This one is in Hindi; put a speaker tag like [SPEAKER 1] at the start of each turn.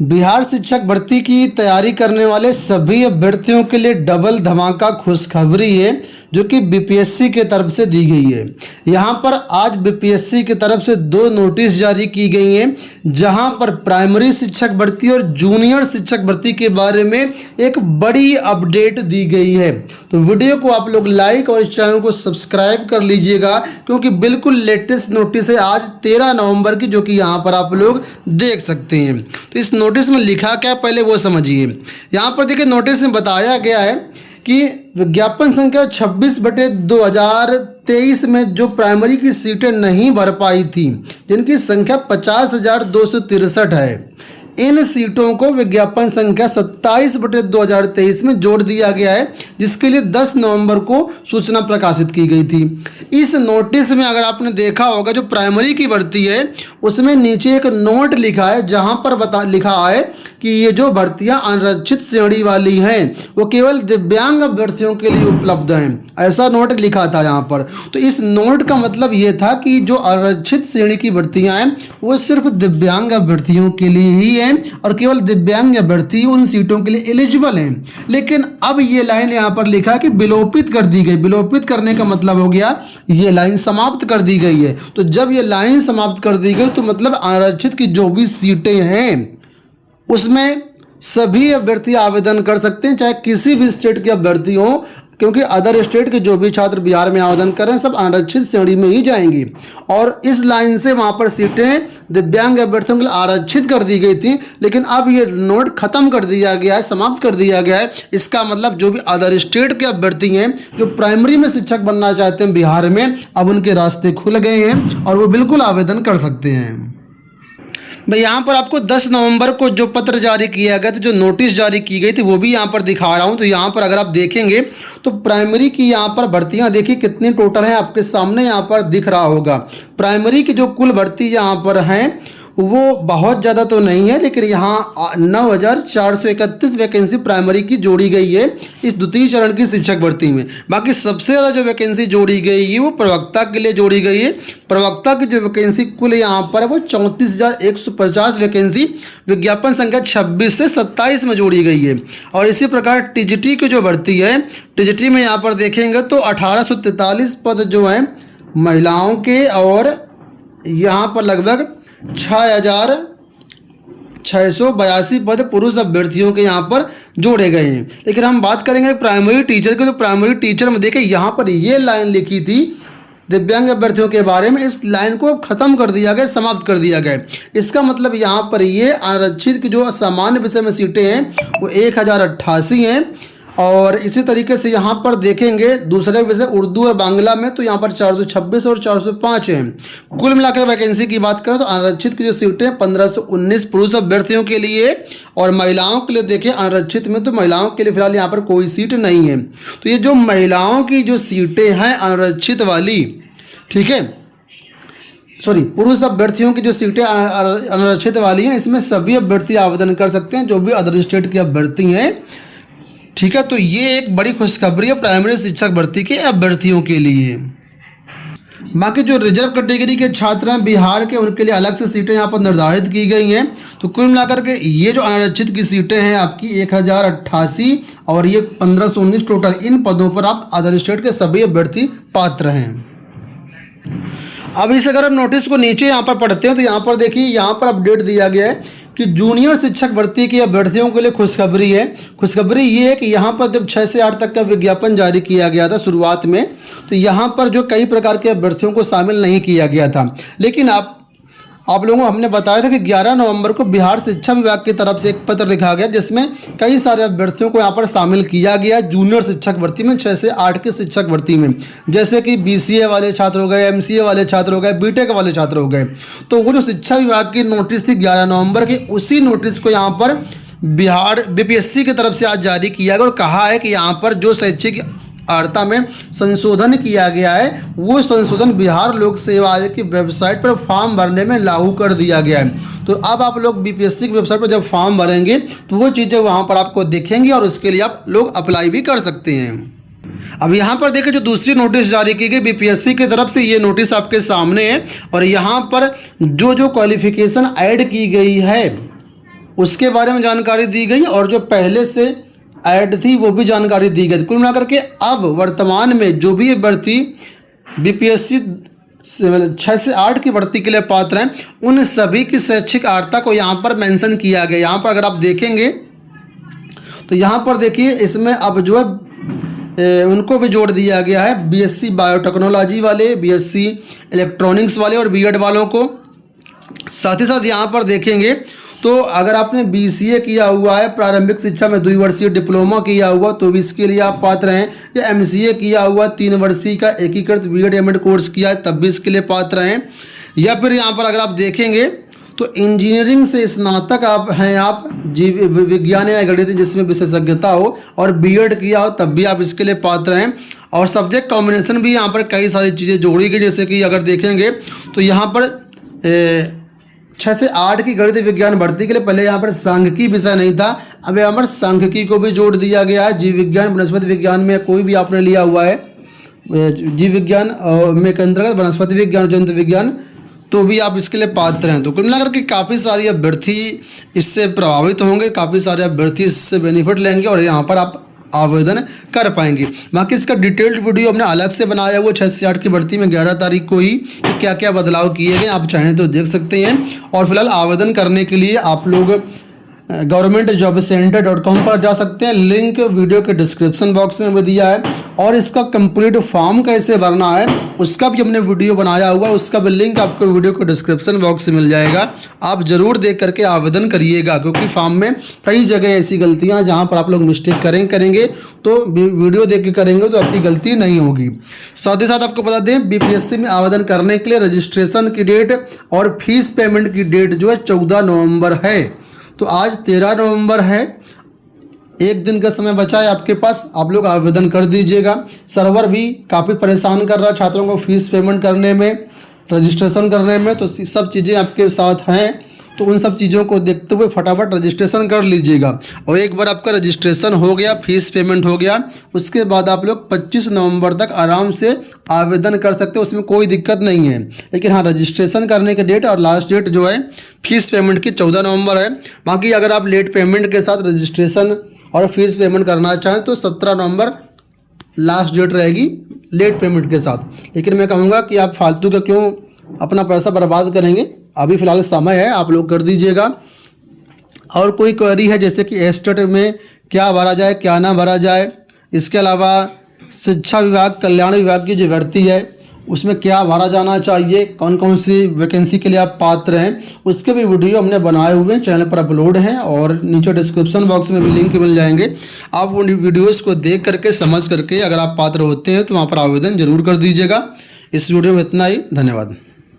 [SPEAKER 1] बिहार शिक्षक भर्ती की तैयारी करने वाले सभी अभ्यर्थियों के लिए डबल धमाका खुशखबरी है जो कि बीपीएससी के तरफ से दी गई है। यहाँ पर आज बीपीएससी की तरफ से 2 नोटिस जारी की गई हैं जहाँ पर प्राइमरी शिक्षक भर्ती और जूनियर शिक्षक भर्ती के बारे में एक बड़ी अपडेट दी गई है। तो वीडियो को आप लोग लाइक और इस चैनल को सब्सक्राइब कर लीजिएगा क्योंकि बिल्कुल लेटेस्ट नोटिस है आज 13 नवंबर की, जो कि यहाँ पर आप लोग देख सकते हैं। तो इस नोटिस में लिखा क्या पहले वो समझिए। यहाँ पर देखिए नोटिस में बताया गया है कि विज्ञापन संख्या 26/2023 में जो प्राइमरी की सीटें नहीं भर पाई थी, जिनकी संख्या 50,263 है, इन सीटों को विज्ञापन संख्या 27/2023 में जोड़ दिया गया है, जिसके लिए 10 नवंबर को सूचना प्रकाशित की गई थी। इस नोटिस में अगर आपने देखा होगा जो प्राइमरी की भर्ती है उसमें नीचे एक नोट लिखा है जहां पर लिखा है कि ये जो भर्तियां अनारक्षित श्रेणी वाली हैं वो केवल दिव्यांग अभ्यर्थियों के लिए उपलब्ध हैं, ऐसा नोट लिखा था यहाँ पर। तो इस नोट का मतलब ये था कि जो आरक्षित श्रेणी की भर्तियां हैं वो सिर्फ दिव्यांग अभ्यर्थियों के लिए ही हैं और केवल दिव्यांग अभ्यर्थी उन सीटों के लिए एलिजिबल हैं। लेकिन अब ये लाइन यहाँ पर लिखा कि विलोपित कर दी गई। विलोपित करने का मतलब हो गया ये लाइन समाप्त कर दी गई है। तो जब ये लाइन समाप्त कर दी गई तो मतलब आरक्षित की जो भी सीटें हैं उसमें सभी अभ्यर्थी आवेदन कर सकते हैं, चाहे किसी भी स्टेट के अभ्यर्थी हो, क्योंकि अदर स्टेट के जो भी छात्र बिहार में आवेदन करें सब आरक्षित श्रेणी में ही जाएंगी। और इस लाइन से वहां पर सीटें दिव्यांग अभ्यर्थियों के लिए आरक्षित कर दी गई थी, लेकिन अब ये नोट खत्म कर दिया गया है, समाप्त कर दिया गया है। इसका मतलब जो भी अदर स्टेट के अभ्यर्थी हैं जो प्राइमरी में शिक्षक बनना चाहते हैं बिहार में, अब उनके रास्ते खुल गए हैं और वो बिल्कुल आवेदन कर सकते हैं। भाई यहाँ पर आपको 10 नवंबर को जो पत्र जारी किया गया था, जो नोटिस जारी की गई थी, वो भी यहाँ पर दिखा रहा हूँ। तो यहाँ पर अगर आप देखेंगे तो प्राइमरी की यहाँ पर भर्तियाँ देखिए कितनी टोटल हैं, आपके सामने यहाँ पर दिख रहा होगा। प्राइमरी की जो कुल भर्ती यहाँ पर हैं वो बहुत ज़्यादा तो नहीं है, लेकिन यहाँ 9,431 वैकेंसी प्राइमरी की जोड़ी गई है इस द्वितीय चरण की शिक्षक भर्ती में। बाकी सबसे ज़्यादा जो वैकेंसी जोड़ी गई है वो प्रवक्ता के लिए जोड़ी गई है। प्रवक्ता की जो वैकेंसी कुल यहाँ पर है वो 34,150 वैकेंसी विज्ञापन संख्या 26 से 27 में जोड़ी गई है। और इसी प्रकार टीजीटी की जो भर्ती है, टीजीटी में यहाँ पर देखेंगे तो 1843 पद जो हैं महिलाओं के और यहाँ पर लगभग 6,682 पद पुरुष अभ्यर्थियों के यहाँ पर जोड़े गए हैं। लेकिन हम बात करेंगे प्राइमरी टीचर की, तो प्राइमरी टीचर में देखिए यहाँ पर ये लाइन लिखी थी दिव्यांग अभ्यर्थियों के बारे में, इस लाइन को खत्म कर दिया गया, समाप्त कर दिया गया। इसका मतलब यहाँ पर ये आरक्षित की जो सामान्य विषय में सीटें हैं वो 1088 हैं। और इसी तरीके से यहाँ पर देखेंगे दूसरे विषय उर्दू और बांग्ला में तो यहाँ पर 426 और 405 हैं। कुल मिलाकर वैकेंसी की बात करें तो आरक्षित की जो सीटें 1519 पुरुष अभ्यर्थियों के लिए और महिलाओं के लिए देखिए आरक्षित में तो महिलाओं के लिए फिलहाल यहाँ पर कोई सीट नहीं है। तो ये जो महिलाओं की जो सीटें हैं आरक्षित वाली, ठीक है, सॉरी पुरुष अभ्यर्थियों की जो सीटें आरक्षित वाली हैं, इसमें सभी अभ्यर्थी आवेदन कर सकते हैं जो भी अदर स्टेट के अभ्यर्थी हैं, ठीक है। तो ये एक बड़ी खुशखबरी है प्राइमरी शिक्षक भर्ती के अभ्यर्थियों के लिए। बाकी जो रिजर्व कैटेगरी के छात्र हैं बिहार के, उनके लिए अलग से सीटें यहाँ पर निर्धारित की गई हैं। तो कुल मिलाकर के ये जो अनारक्षित की सीटें हैं आपकी 1088 और ये 1519 टोटल, इन पदों पर आप अदर स्टेट के सभी अभ्यर्थी पात्र हैं। अब इस अगर आप नोटिस को नीचे यहाँ पर पढ़ते हैं तो यहाँ पर देखिए यहाँ पर अपडेट दिया गया है कि जूनियर शिक्षक भर्ती के अभ्यर्थियों के लिए खुशखबरी है। खुशखबरी ये है कि यहाँ पर जब 6 से 8 तक का विज्ञापन जारी किया गया था शुरुआत में, तो यहाँ पर जो कई प्रकार के अभ्यर्थियों को शामिल नहीं किया गया था। लेकिन आप लोगों को हमने बताया था कि 11 नवंबर को बिहार शिक्षा विभाग की तरफ से एक पत्र लिखा गया जिसमें कई सारे अभ्यर्थियों को यहाँ पर शामिल किया गया जूनियर शिक्षक भर्ती में, 6 से 8 की शिक्षक भर्ती में, जैसे कि बीसीए वाले छात्र हो गए, एमसीए वाले छात्र हो गए, बीटेक वाले छात्र हो गए। तो वो जो शिक्षा विभाग की नोटिस थी 11 नवंबर की, उसी नोटिस को यहाँ पर बिहार बीपीएससी की तरफ से आज जारी किया गया और कहा है कि यहाँ पर जो शैक्षिक अर्हता में संशोधन किया गया है वो संशोधन बिहार लोक सेवा आयोग की वेबसाइट पर फॉर्म भरने में लागू कर दिया गया है। तो अब आप लोग बीपीएससी की वेबसाइट पर जब फॉर्म भरेंगे तो वो चीज़ें वहाँ पर आपको दिखेंगी और उसके लिए आप लोग अप्लाई भी कर सकते हैं। अब यहाँ पर देखिए जो दूसरी नोटिस जारी की गई बीपीएससी की तरफ से, ये नोटिस आपके सामने है और यहाँ पर जो क्वालिफिकेशन ऐड की गई है उसके बारे में जानकारी दी गई और जो पहले से ऐड थी वो भी जानकारी दी गई। कुल मिलाकर के अब वर्तमान में जो भी अभ्यर्थी बीपीएससी 6 से 8 की भर्ती के लिए पात्र हैं उन सभी की शैक्षिक अर्हता को यहाँ पर मेंशन किया गया। यहाँ पर अगर आप देखेंगे तो यहाँ पर देखिए इसमें अब जो है उनको भी जोड़ दिया गया है, बीएससी बायोटेक्नोलॉजी वाले, बीएससी इलेक्ट्रॉनिक्स वाले और बीएड वालों को। साथ ही साथ यहाँ पर देखेंगे तो अगर आपने बीसीए किया हुआ है, प्रारंभिक शिक्षा में 2 वर्षीय डिप्लोमा किया हुआ तो भी इसके लिए आप पात्र हैं, या एमसीए किया हुआ 3 वर्षीय का एकीकृत बीएड एमएड कोर्स किया है तब भी इसके लिए पात्र हैं। या फिर यहाँ पर अगर आप देखेंगे तो इंजीनियरिंग से स्नातक आप हैं, आप जीव विज्ञान या गणित जिसमें विशेषज्ञता हो और बीएड किया हो तब भी आप इसके लिए पात्र हैं। और सब्जेक्ट कॉम्बिनेशन भी यहाँ पर कई सारी चीज़ें जोड़ी गई, जैसे कि अगर देखेंगे तो यहाँ पर 6 से 8 की गणित विज्ञान भर्ती के लिए पहले यहाँ पर सांख्यिकी विषय नहीं था, अब यहाँ पर सांख्यिकी को भी जोड़ दिया गया है। जीव विज्ञान वनस्पति विज्ञान में कोई भी आपने लिया हुआ है जीव विज्ञान में के अंतर्गत वनस्पति विज्ञान जंतु विज्ञान तो भी आप इसके लिए पात्र हैं। तो कुल मिलाकर के काफ़ी सारे अभ्यर्थी इससे प्रभावित होंगे, काफ़ी सारे अभ्यर्थी इससे बेनिफिट लेंगे और यहाँ पर आप आवेदन कर पाएंगे। बाकी इसका डिटेल्ड वीडियो हमने अलग से बनाया हुआ 6 से 8 की भर्ती में 11 तारीख को ही क्या क्या बदलाव किए गए आप चाहें तो देख सकते हैं। और फिलहाल आवेदन करने के लिए आप लोग governmentjobcenter.com पर जा सकते हैं, लिंक वीडियो के डिस्क्रिप्शन बॉक्स में भी दिया है। और इसका कंप्लीट फॉर्म कैसे भरना है उसका भी हमने वीडियो बनाया हुआ है, उसका भी लिंक आपको वीडियो के डिस्क्रिप्शन बॉक्स में मिल जाएगा। आप ज़रूर देख करके आवेदन करिएगा, क्योंकि फॉर्म में कई जगह ऐसी गलतियां जहां पर आप लोग मिस्टेक करेंगे तो वीडियो देख के करेंगे तो आपकी गलती नहीं होगी। साथ ही साथ आपको बता दें बीपीएससी में आवेदन करने के लिए रजिस्ट्रेशन की डेट और फीस पेमेंट की डेट जो है 14 नवंबर है। तो आज 13 नवंबर है, एक दिन का समय बचा है आपके पास, आप लोग आवेदन कर दीजिएगा। सर्वर भी काफ़ी परेशान कर रहा है छात्रों को फीस पेमेंट करने में, रजिस्ट्रेशन करने में, तो सब चीज़ें आपके साथ हैं तो उन सब चीज़ों को देखते हुए फटाफट रजिस्ट्रेशन कर लीजिएगा। और एक बार आपका रजिस्ट्रेशन हो गया, फीस पेमेंट हो गया, उसके बाद आप लोग 25 नवंबर तक आराम से आवेदन कर सकते हो, उसमें कोई दिक्कत नहीं है। लेकिन हाँ, रजिस्ट्रेशन करने की डेट और लास्ट डेट जो है फीस पेमेंट की 14 नवंबर है। बाकी अगर आप लेट पेमेंट के साथ रजिस्ट्रेशन और फीस पेमेंट करना चाहें तो 17 नवंबर लास्ट डेट रहेगी लेट पेमेंट के साथ। लेकिन मैं कहूँगा कि आप फालतू का क्यों अपना पैसा बर्बाद करेंगे, अभी फ़िलहाल समय है, आप लोग कर दीजिएगा। और कोई क्वेरी है जैसे कि एस्टेट में क्या भरा जाए क्या ना भरा जाए, इसके अलावा शिक्षा विभाग कल्याण विभाग की जो भर्ती है उसमें क्या भरा जाना चाहिए, कौन कौन सी वैकेंसी के लिए आप पात्र हैं, उसके भी वीडियो हमने बनाए हुए चैनल पर अपलोड हैं और नीचे डिस्क्रिप्शन बॉक्स में भी लिंक मिल जाएंगे। आप उन वीडियोस को देख करके समझ करके अगर आप पात्र होते हैं तो वहाँ पर आवेदन जरूर कर दीजिएगा। इस वीडियो में इतना ही, धन्यवाद।